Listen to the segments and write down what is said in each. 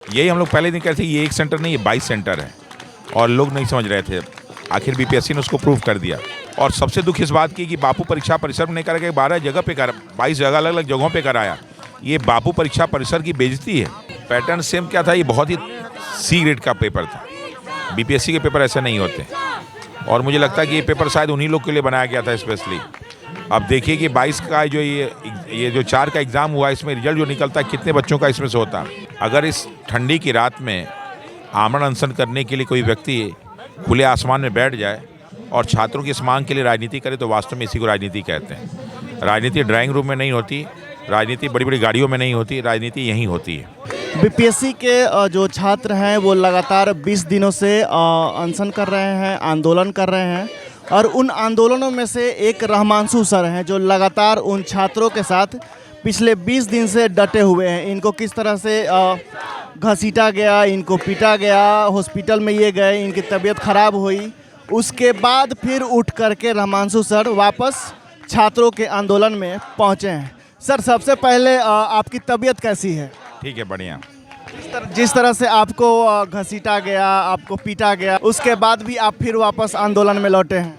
यही हम लोग पहले दिन कह रहे थे, ये एक सेंटर नहीं, ये 22 सेंटर है और लोग नहीं समझ रहे थे। आखिर बीपीएससी ने उसको प्रूव कर दिया। और सबसे दुख इस बात की कि बापू परीक्षा परिसर में नहीं करके 12 जगह पे 22 जगह अलग अलग जगहों पे कराया। ये बापू परीक्षा परिसर की बेइज्जती है। पैटर्न सेम क्या था, ये बहुत ही सी ग्रेड का पेपर था। बीपीएससी के पेपर ऐसे नहीं होते और मुझे लगता है कि ये पेपर शायद उन्हीं लोग के लिए बनाया गया था स्पेशली। अब देखिए कि 22 का जो ये जो 4 का एग्ज़ाम हुआ, इसमें रिजल्ट जो निकलता है कितने बच्चों का इसमें से होता। अगर इस ठंडी की रात में आमरण अनशन करने के लिए कोई व्यक्ति खुले आसमान में बैठ जाए और छात्रों की इस मांग के लिए राजनीति करे तो वास्तव में इसी को राजनीति कहते हैं। राजनीति ड्राइंग रूम में नहीं होती, राजनीति बड़ी बड़ी गाड़ियों में नहीं होती, राजनीति यहीं होती है। बीपीएससी के जो छात्र हैं वो लगातार 20 दिनों से अनशन कर रहे हैं, आंदोलन कर रहे हैं और उन आंदोलनों में से एक रहमांसु सर हैं जो लगातार उन छात्रों के साथ पिछले 20 दिन से डटे हुए हैं। इनको किस तरह से घसीटा गया, इनको पीटा गया, हॉस्पिटल में ये गए, इनकी तबीयत खराब हुई, उसके बाद फिर उठ करके रहमांसु सर वापस छात्रों के आंदोलन में पहुँचे हैं। सर, सबसे पहले आपकी तबीयत कैसी है? ठीक है, बढ़िया। जिस तरह से आपको घसीटा गया, आपको पीटा गया, उसके बाद भी आप फिर वापस आंदोलन में लौटे हैं।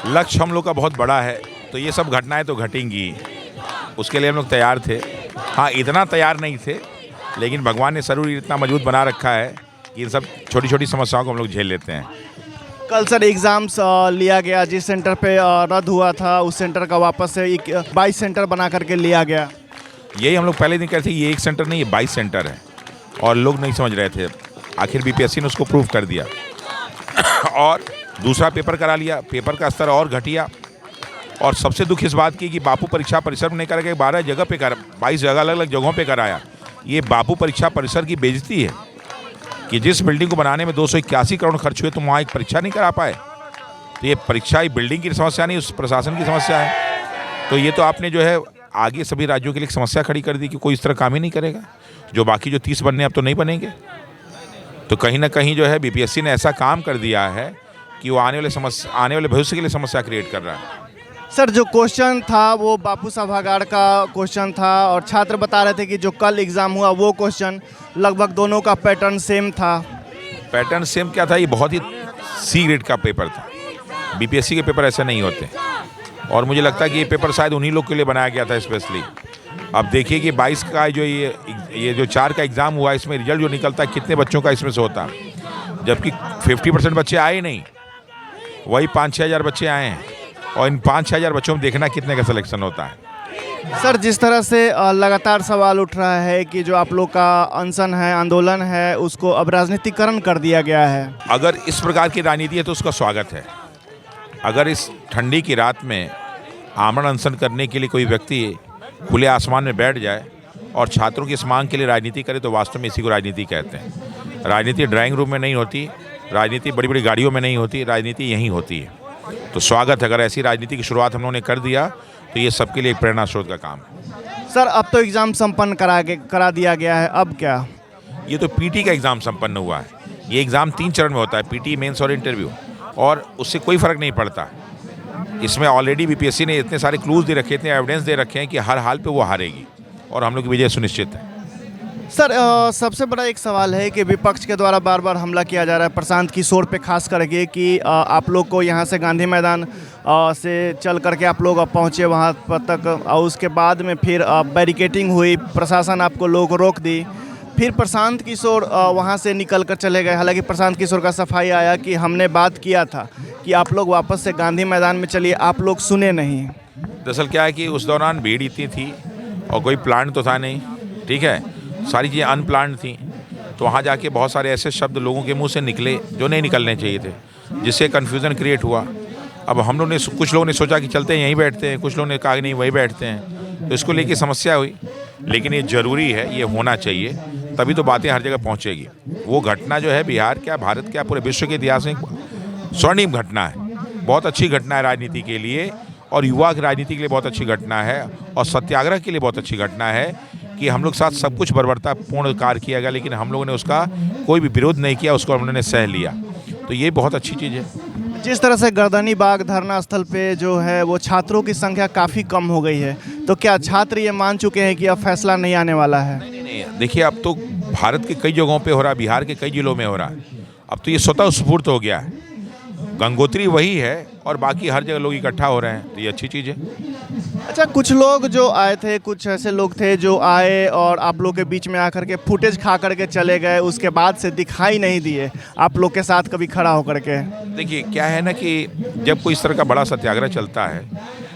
लक्ष्य हम लोग का बहुत बड़ा है, तो ये सब घटनाएं तो घटेंगी, उसके लिए हम लोग तैयार थे। हाँ, इतना तैयार नहीं थे, लेकिन भगवान ने शरीर इतना मजबूत बना रखा है कि इन सब छोटी छोटी समस्याओं को हम लोग झेल लेते हैं। कल सर एग्ज़ाम्स लिया गया, जिस सेंटर पे रद्द हुआ था उस सेंटर का वापस से 22 सेंटर बना करके लिया गया। यही हम लोग पहले दिन कह रहे थे, ये एक सेंटर नहीं, ये 22 सेंटर है और लोग नहीं समझ रहे थे। आखिर बीपीएससी ने उसको प्रूव कर दिया और दूसरा पेपर करा लिया। पेपर का स्तर और घटिया। और सबसे दुख इस बात की कि बापू परीक्षा परिसर में नहीं करके 12 जगह पे 22 जगह अलग अलग जगहों पे कराया। ये बापू परीक्षा परिसर की बेइज्जती है कि जिस बिल्डिंग को बनाने में 281 करोड़ खर्च हुए, तो वहाँ एक परीक्षा नहीं करा पाए। तो ये परीक्षा बिल्डिंग की समस्या नहीं, उस प्रशासन की समस्या है। तो ये तो आपने जो है आगे सभी राज्यों के लिए समस्या खड़ी कर दी कि कोई इस तरह काम ही नहीं करेगा। जो बाकी जो 30 बनने अब तो नहीं बनेंगे। तो कहीं ना कहीं जो है बीपीएससी ने ऐसा काम कर दिया है कि वो आने वाले भविष्य के लिए समस्या क्रिएट कर रहा है। सर, जो क्वेश्चन था वो बापू सभागार का क्वेश्चन था और छात्र बता रहे थे कि जो कल एग्ज़ाम हुआ वो क्वेश्चन लगभग दोनों का पैटर्न सेम था। पैटर्न सेम क्या था, ये बहुत ही सी ग्रेड का पेपर था। बीपीएससी के पेपर ऐसे नहीं होते और मुझे लगता है कि ये पेपर शायद उन्हीं लोग के लिए बनाया गया था स्पेशली। अब देखिए कि 22 का जो ये जो 4 का एग्ज़ाम हुआ, इसमें रिजल्ट जो निकलता है कितने बच्चों का इसमें से होता, जबकि 50% बच्चे आए नहीं, वही 5-6 हज़ार बच्चे आए हैं और इन 5-6 हज़ार बच्चों में देखना कितने का सिलेक्शन होता है। सर, जिस तरह से लगातार सवाल उठ रहा है कि जो आप लोग का अनशन है, आंदोलन है, उसको अब राजनीतिकरण कर दिया गया है। अगर इस प्रकार की राजनीति है तो उसका स्वागत है। अगर इस ठंडी की रात में आमरण अनशन करने के लिए कोई व्यक्ति खुले आसमान में बैठ जाए और छात्रों की इस मांग के लिए राजनीति करे तो वास्तव में इसी को राजनीति कहते हैं। राजनीति ड्राइंग रूम में नहीं होती, राजनीति बड़ी बड़ी गाड़ियों में नहीं होती, राजनीति यहीं होती है। तो स्वागत है, अगर ऐसी राजनीति की शुरुआत हम लोगों ने कर दिया तो ये सबके लिए एक प्रेरणा स्रोत का काम है। सर, अब तो एग्ज़ाम संपन्न करा दिया गया है, अब क्या? ये तो पीटी का एग्ज़ाम संपन्न हुआ है। ये एग्ज़ाम 3 चरण में होता है, पीटी, मेंस और इंटरव्यू, और उससे कोई फ़र्क नहीं पड़ता। इसमें ऑलरेडी बीपीएससी ने इतने सारे क्लूज़ दे रखे, इतने एविडेंस दे रखे हैं कि हर हाल पे वो हारेगी और हम लोग की विजय सुनिश्चित है। सर, सबसे बड़ा एक सवाल है कि विपक्ष के द्वारा बार बार हमला किया जा रहा है प्रशांत किशोर पे खास करके कि आप लोग को यहाँ से गांधी मैदान से चल करके आप लोग पहुँचे वहाँ पर तक और उसके बाद में फिर बैरिकेटिंग हुई, प्रशासन आपको लोग रोक दी, फिर प्रशांत किशोर वहाँ से निकल कर चले गए। हालांकि प्रशांत किशोर का सफाई आया कि हमने बात किया था कि आप लोग वापस से गांधी मैदान में चलिए, आप लोग सुने नहीं। दरअसल क्या है कि उस दौरान भीड़ इतनी थी और कोई प्लान तो था नहीं, ठीक है, सारी चीज़ें अनप्लान्ड थी। तो वहाँ जाके बहुत सारे ऐसे शब्द लोगों के मुंह से निकले जो नहीं निकलने चाहिए थे, जिससे कन्फ्यूज़न क्रिएट हुआ। अब हम लोग ने कुछ लोगों ने सोचा कि चलते हैं यहीं बैठते हैं, कुछ लोगों ने कहा नहीं वहीं बैठते हैं, तो इसको लेके समस्या हुई। लेकिन ये ज़रूरी है, ये होना चाहिए, तभी तो बातें हर जगह पहुँचेगी। वो घटना जो है बिहार क्या, भारत क्या, पूरे विश्व के इतिहास में स्वर्णिम घटना है। बहुत अच्छी घटना है राजनीति के लिए और युवा की राजनीति के लिए बहुत अच्छी घटना है और सत्याग्रह के लिए बहुत अच्छी घटना है कि हम लोग साथ सब कुछ बर्बरतापूर्ण कार्य किया गया, लेकिन हम लोगों ने उसका कोई भी विरोध नहीं किया, उसको हम लोगों ने सह लिया। तो ये बहुत अच्छी चीज़ है। जिस तरह से गर्दनी बाग धरना स्थल पे जो है वो छात्रों की संख्या काफ़ी कम हो गई है, तो क्या छात्र ये मान चुके हैं कि अब फैसला नहीं आने वाला है? नहीं, देखिए अब तो भारत के कई जगहों पे हो रहा है, बिहार के कई जिलों में हो रहा है। अब तो ये स्वतः स्फूर्त हो गया है। गंगोत्री वही है और बाकी हर जगह लोग इकट्ठा हो रहे हैं, तो ये अच्छी चीज़ है। अच्छा, कुछ लोग जो आए थे, कुछ ऐसे लोग थे जो आए और आप लोग के बीच में आकर के फुटेज खा करके चले गए, उसके बाद से दिखाई नहीं दिए आप लोग के साथ कभी खड़ा होकर के। देखिए क्या है ना कि जब कोई इस तरह का बड़ा सत्याग्रह चलता है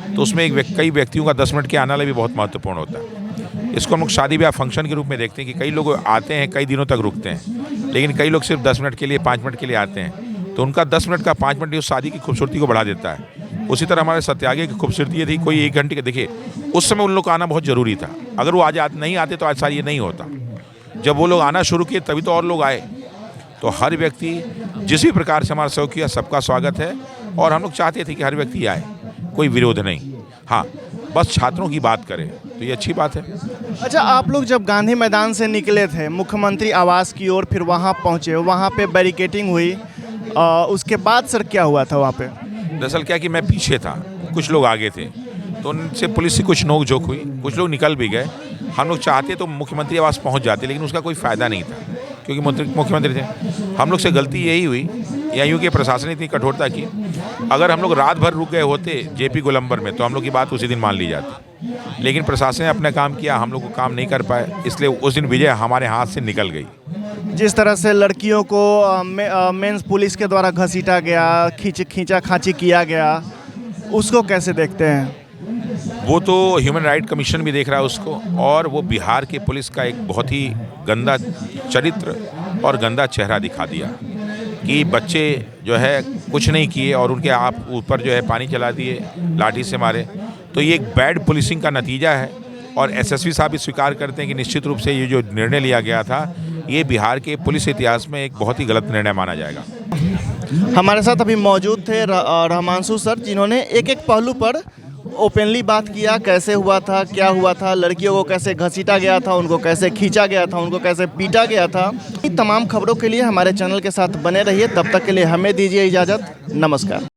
तो उसमें कई व्यक्तियों का 10 मिनट के आना भी बहुत महत्वपूर्ण होता है। इसको हम लोग शादी ब्याह फंक्शन के रूप में देखते हैं कि कई लोग आते हैं, कई दिनों तक रुकते हैं, लेकिन कई लोग सिर्फ 10 मिनट के लिए, 5 मिनट के लिए आते हैं, तो उनका 10 मिनट का 5 मिनट उस शादी की खूबसूरती को बढ़ा देता है। उसी तरह हमारे सत्याग्रह की खूबसूरती ये थी, कोई 1 घंटे के, देखिए उस समय उन लोग का आना बहुत ज़रूरी था। अगर वो आज नहीं आते तो आज सारी ये नहीं होता। जब वो लोग आना शुरू किए तभी तो और लोग आए। तो हर व्यक्ति जिस भी प्रकार से हमारा सहयोग किया, सबका स्वागत है और हम लोग चाहते थे कि हर व्यक्ति आए, कोई विरोध नहीं। हाँ, बस छात्रों की बात करें तो ये अच्छी बात है। अच्छा, आप लोग जब गांधी मैदान से निकले थे मुख्यमंत्री आवास की ओर, फिर वहाँ पहुँचे, वहाँ पे बैरिकेटिंग हुई, उसके बाद सर क्या हुआ था वहाँ पे? दरअसल क्या कि मैं पीछे था, कुछ लोग आगे थे, तो उनसे पुलिस से कुछ नोक-झोंक हुई, कुछ लोग निकल भी गए। हम लोग चाहते तो मुख्यमंत्री आवास पहुँच जाते, लेकिन उसका कोई फ़ायदा नहीं था क्योंकि मुख्यमंत्री थे। हम लोग से गलती यही हुई, या यूँ कि प्रशासन ने इतनी कठोरता की, अगर हम लोग रात भर रुक गए होते जेपी गोलंबर में तो हम लोग की बात उसी दिन मान ली जाती, लेकिन प्रशासन ने अपना काम किया, हम लोग को काम नहीं कर पाए, इसलिए उस दिन विजय हमारे हाथ से निकल गई। जिस तरह से लड़कियों को मेंस पुलिस के द्वारा घसीटा गया, खींचा खांची किया गया, उसको कैसे देखते हैं? वो तो ह्यूमन राइट कमीशन भी देख रहा है उसको, और वो बिहार की पुलिस का एक बहुत ही गंदा चरित्र और गंदा चेहरा दिखा दिया कि बच्चे जो है कुछ नहीं किए और उनके आप ऊपर जो है पानी चला दिए, लाठी से मारे। तो ये एक बैड पुलिसिंग का नतीजा है और एसएसपी साहब भी स्वीकार करते हैं कि निश्चित रूप से ये जो निर्णय लिया गया था, ये बिहार के पुलिस इतिहास में एक बहुत ही गलत निर्णय माना जाएगा। हमारे साथ अभी मौजूद थे रहमांशु सर, जिन्होंने एक एक पहलू पर ओपनली बात किया, कैसे हुआ था, क्या हुआ था, लड़कियों को कैसे घसीटा गया था, उनको कैसे खींचा गया था, उनको कैसे पीटा गया था। इन तमाम खबरों के लिए हमारे चैनल के साथ बने रहिए। तब तक के लिए हमें दीजिए इजाज़त। नमस्कार।